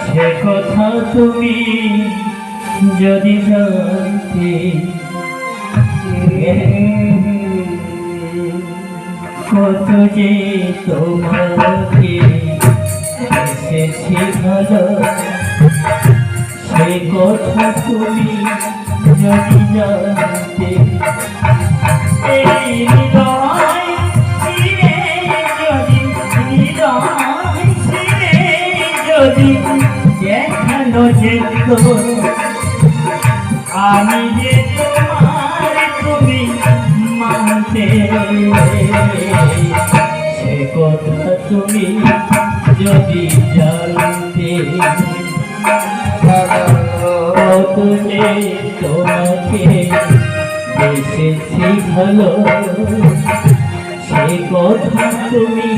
সে কথা তুমি যদি জানতে, কত যে তোমাকে এসেছি ভালো, সে কথা তুমি যদি জানতে। এই হৃদয় ছিঁড়ে যদি দেখানো যেত আমি যে তোমার, তুমি মানতে। সে কথা তুমি যদি জানতে, কত যে তোমাকে এসেছি ভালো, সে কথা তুমি